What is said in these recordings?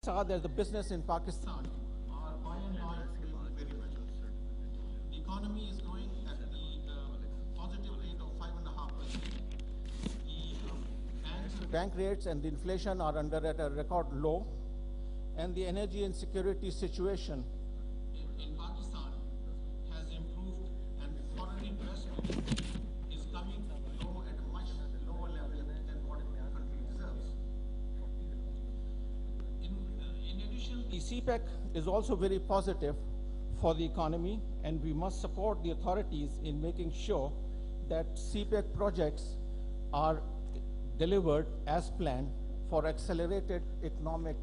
start that the business in Pakistan are by and large very mature. The economy is growing at the positive rate of 5.5%. The bank rates and the inflation are at a record low, and the energy and security situation in Pakistan has improved, and foreign investment is coming low at a much lower level than what the country deserves. In addition, the CPEC is also very positive for the economy, and we must support the authorities in making sure that CPEC projects are delivered as planned for accelerated economic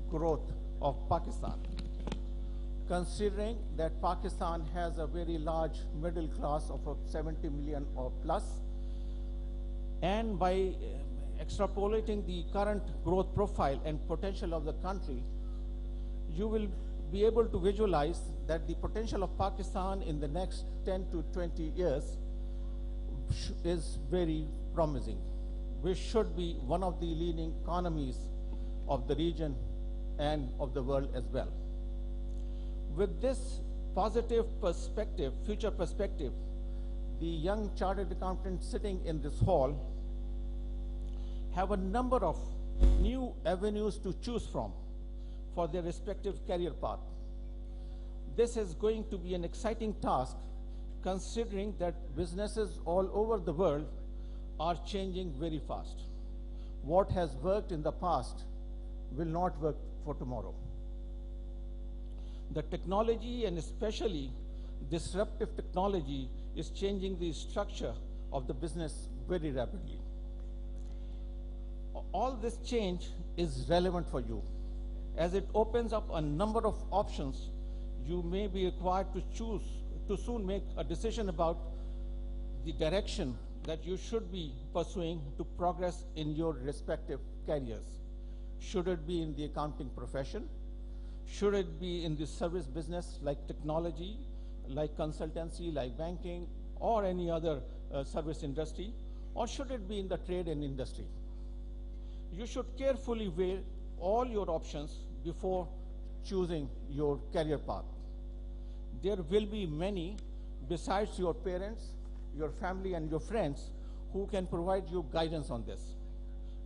growth of Pakistan. Considering that Pakistan has a very large middle class of 70 million or plus, and by extrapolating the current growth profile and potential of the country, you will be able to visualize that the potential of Pakistan in the next 10 to 20 years is very promising. We should be one of the leading economies of the region and of the world as well. With this positive perspective, future perspective, the young chartered accountants sitting in this hall have a number of new avenues to choose from for their respective career path. This is going to be an exciting task, considering that businesses all over the world are changing very fast. What has worked in the past will not work for tomorrow. The technology, and especially disruptive technology, is changing the structure of the business very rapidly. All this change is relevant for you, as it opens up a number of options. You may be required to choose to soon make a decision about the direction that you should be pursuing to progress in your respective careers. Should it be in the accounting profession? Should it be in the service business like technology, like consultancy, like banking, or any other service industry? Or should it be in the trade and industry? You should carefully weigh all your options before choosing your career path. There will be many besides your parents, your family, and your friends who can provide you guidance on this.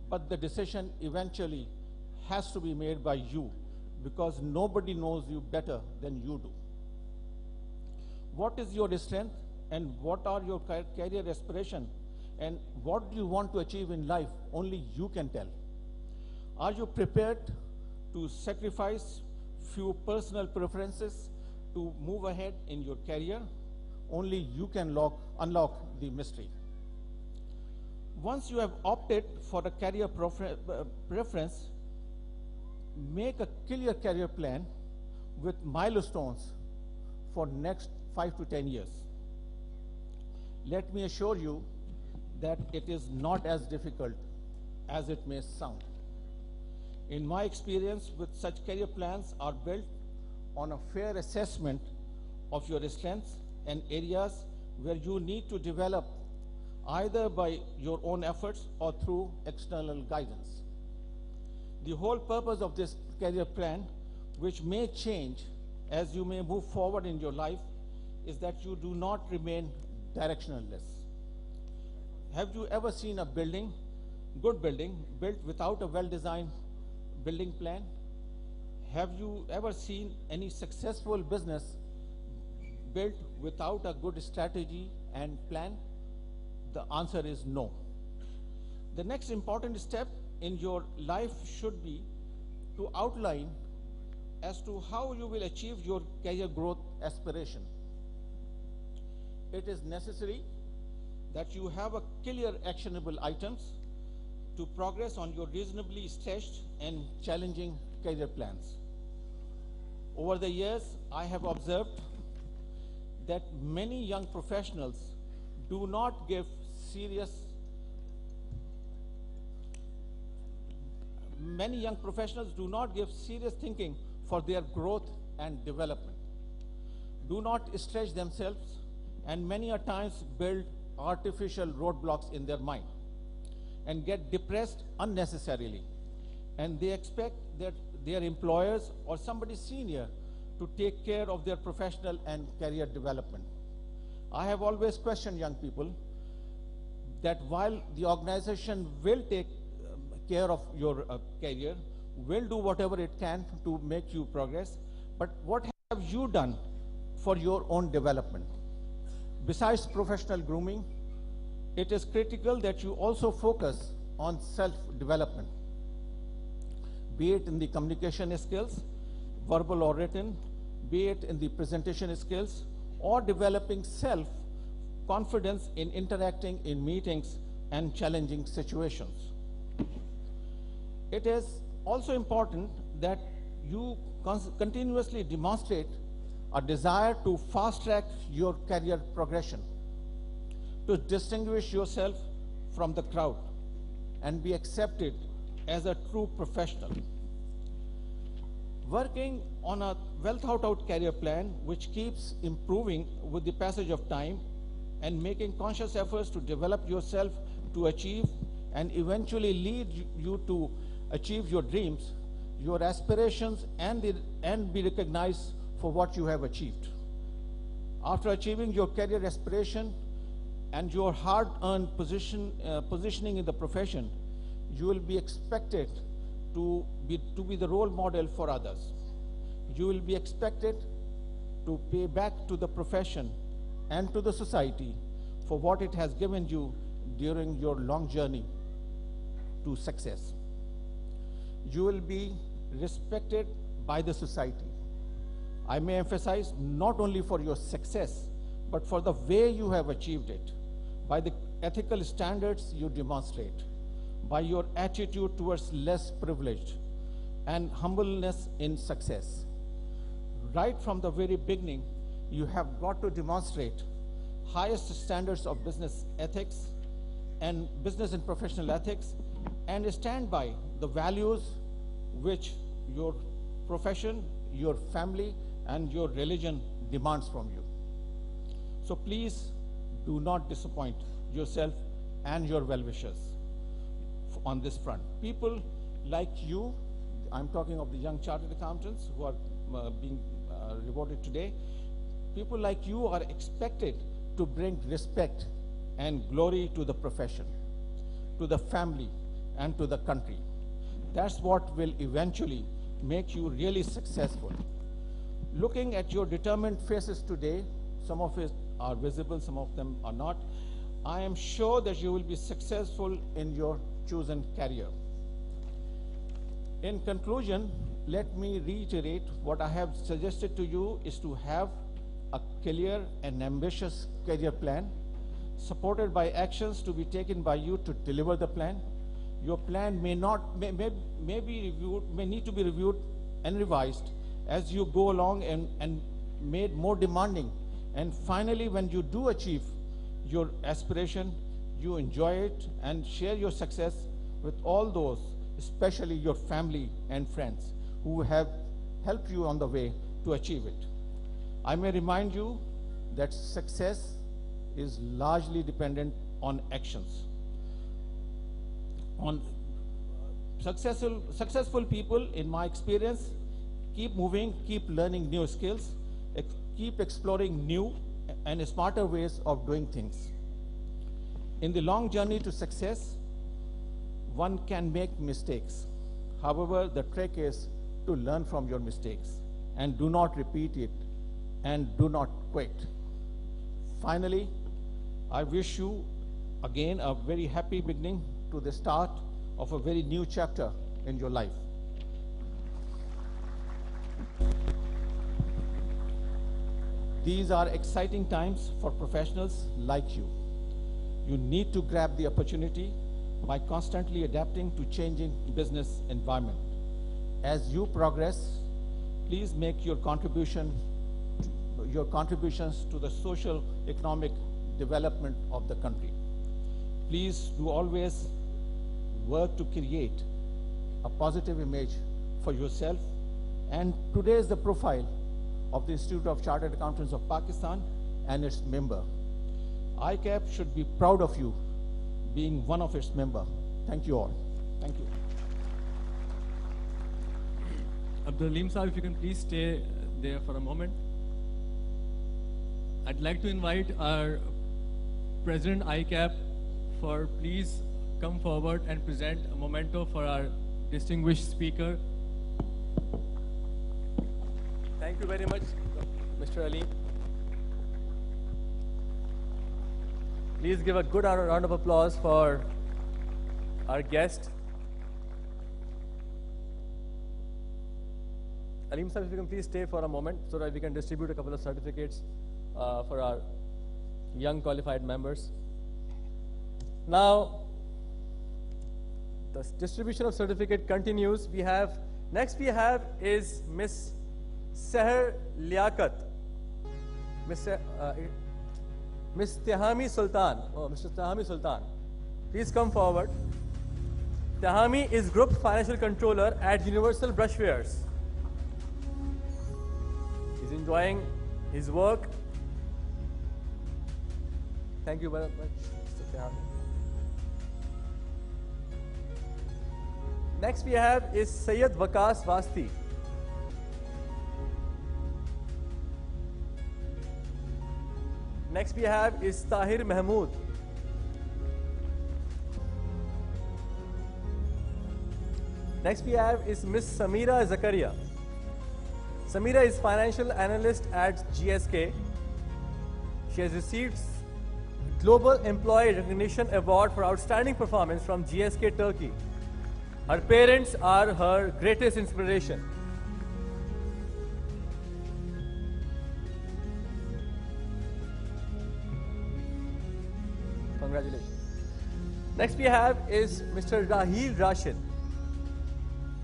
But the decision eventually has to be made by you, because nobody knows you better than you do. What is your strength, and what are your career aspirations, and what do you want to achieve in life? Only you can tell. Are you prepared to sacrifice few personal preferences to move ahead in your career? Only you can unlock the mystery. Once you have opted for a career preference, make a clear career plan with milestones for next 5 to 10 years. Let me assure you that it is not as difficult as it may sound. In my experience, with such career plans are built on a fair assessment of your strengths and areas where you need to develop either by your own efforts or through external guidance. The whole purpose of this career plan, which may change as you may move forward in your life, is that you do not remain directionless. Have you ever seen a building, good building, built without a well-designed building plan? Have you ever seen any successful business built without a good strategy and plan? The answer is no. The next important step in your life should be to outline as to how you will achieve your career growth aspiration. It is necessary that you have a clear actionable items to progress on your reasonably stretched and challenging career plans. Over the years, I have observed that many young professionals do not give serious thinking for their growth and development, do not stretch themselves, and many a times build artificial roadblocks in their mind and get depressed unnecessarily. And they expect that their employers or somebody senior to take care of their professional and career development. I have always questioned young people that while the organization will take care of your career, will do whatever it can to make you progress, but what have you done for your own development? Besides professional grooming, it is critical that you also focus on self-development, be it in the communication skills, verbal or written, be it in the presentation skills, or developing self-confidence in interacting in meetings and challenging situations. It is also important that you continuously demonstrate a desire to fast-track your career progression, to distinguish yourself from the crowd and be accepted as a true professional. Working on a well-thought-out career plan which keeps improving with the passage of time and making conscious efforts to develop yourself to achieve and eventually lead you to achieve your dreams, your aspirations, and be recognized for what you have achieved. After achieving your career aspiration and your hard-earned positioning in the profession, you will be expected to be the role model for others. You will be expected to pay back to the profession and to the society for what it has given you during your long journey to success. You will be respected by the society. I may emphasize not only for your success, but for the way you have achieved it, by the ethical standards you demonstrate, by your attitude towards less privileged, and humbleness in success. Right from the very beginning, you have got to demonstrate highest standards of business ethics and business and professional ethics, and stand by the values which your profession, your family, and your religion demands from you. So please do not disappoint yourself and your well-wishers on this front. People like you, I'm talking of the young chartered accountants who are being rewarded today, people like you are expected to bring respect and glory to the profession, to the family, and to the country. That's what will eventually make you really successful. Looking at your determined faces today, some of it are visible, some of them are not, I am sure that you will be successful in your chosen career. In conclusion, let me reiterate what I have suggested to you is to have a clear and ambitious career plan, supported by actions to be taken by you to deliver the plan. Your plan may be reviewed, may need to be reviewed and revised as you go along and made more demanding. And finally, when you do achieve your aspiration, you enjoy it and share your success with all those, especially your family and friends, who have helped you on the way to achieve it. I may remind you that success is largely dependent on actions. On successful people, in my experience, keep moving, keep learning new skills, keep exploring new and smarter ways of doing things. In the long journey to success, one can make mistakes. However, the trick is to learn from your mistakes and do not repeat it and do not quit. Finally, I wish you again a very happy beginning to the start of a very new chapter in your life. These are exciting times for professionals like you. You need to grab the opportunity by constantly adapting to changing business environment. As you progress, please make your contributions to the social economic development of the country. Please do always work to create a positive image for yourself. And today is the profile of the Institute of Chartered Accountants of Pakistan and its member. ICAP should be proud of you being one of its member. Thank you all. Thank you. Abdul Aleem Sahib, if you can please stay there for a moment. I'd like to invite our President ICAP for please come forward and present a memento for our distinguished speaker. Thank you very much, Mr. Ali. Please give a good round of applause for our guest. Aleem sir, if you can please stay for a moment so that we can distribute a couple of certificates for our young qualified members. Now, the distribution of certificate continues. Next we have is Miss Seher Liaquat, Miss Tehami Sultan. Oh, Mr. Tehami Sultan, please come forward. Tehami is Group Financial Controller at Universal Brushwares. He's enjoying his work. Thank you very much, Mr. Tehami. Next we have is Sayyid Waqas Wasti. Next we have is Tahir Mahmood. Next we have is Miss Samira Zakaria. Samira is Financial Analyst at GSK. She has received Global Employee Recognition Award for Outstanding Performance from GSK Turkey. Her parents are her greatest inspiration. Congratulations. Next we have is Mr. Raheel Rashid.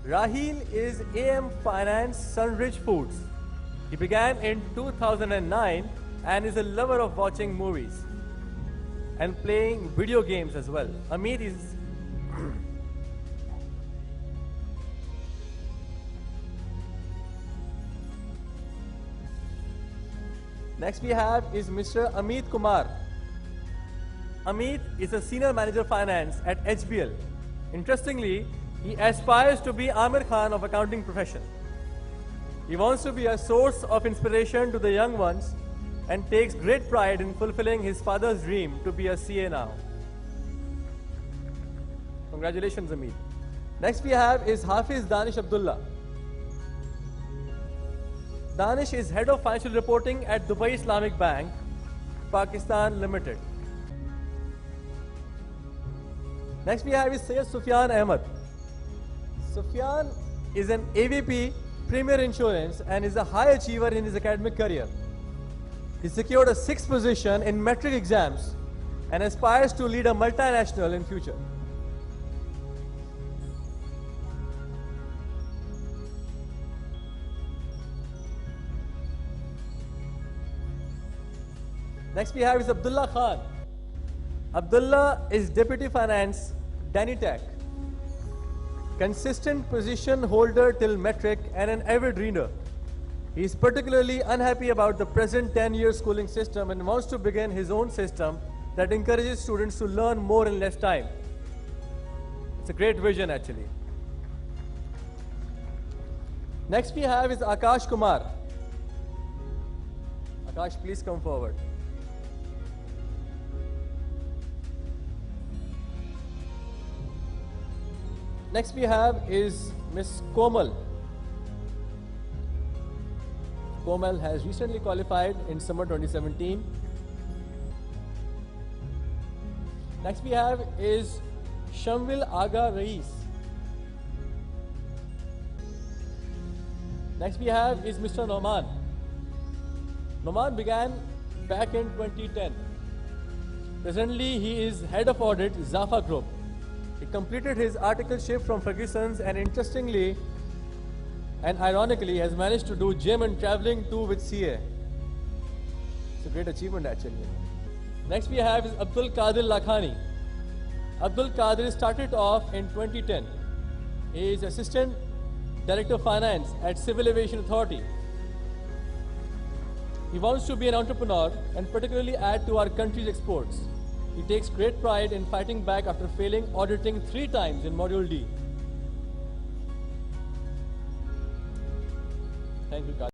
Raheel is AM Finance Sunridge Foods. He began in 2009 and is a lover of watching movies and playing video games as well. Amit is Next we have is Mr. Amit Kumar. Amit is a Senior Manager Finance at HBL. Interestingly, he aspires to be Amir Khan of accounting profession. He wants to be a source of inspiration to the young ones and takes great pride in fulfilling his father's dream to be a CA now. Congratulations, Amit. Next we have is Hafiz Danish Abdullah. Danish is Head of Financial Reporting at Dubai Islamic Bank, Pakistan Limited. Next we have is Syed Sufyan Ahmed. Sufyan is an AVP Premier Insurance and is a high achiever in his academic career. He secured a 6th position in metric exams and aspires to lead a multinational in future. Next we have is Abdullah Khan. Abdullah is Deputy Finance, Danitech. Consistent position holder till metric and an avid reader. He is particularly unhappy about the present 10-year schooling system and wants to begin his own system that encourages students to learn more in less time. It's a great vision actually. Next we have is Akash Kumar. Akash, please come forward. Next we have is Miss Komal. Komal has recently qualified in summer 2017. Next we have is Shamwil Aga Rais. Next we have is Mr. Noman. Noman began back in 2010. Presently he is Head of Audit, Zafa Group. He completed his articleship from Ferguson's and interestingly and ironically has managed to do gym and traveling too with CA. It's a great achievement actually. Next we have is Abdul Qadir Lakhani. Abdul Qadir started off in 2010. He is Assistant Director of Finance at Civil Aviation Authority. He wants to be an entrepreneur and particularly add to our country's exports. He takes great pride in fighting back after failing auditing 3 times in Module D. Thank you, Kali.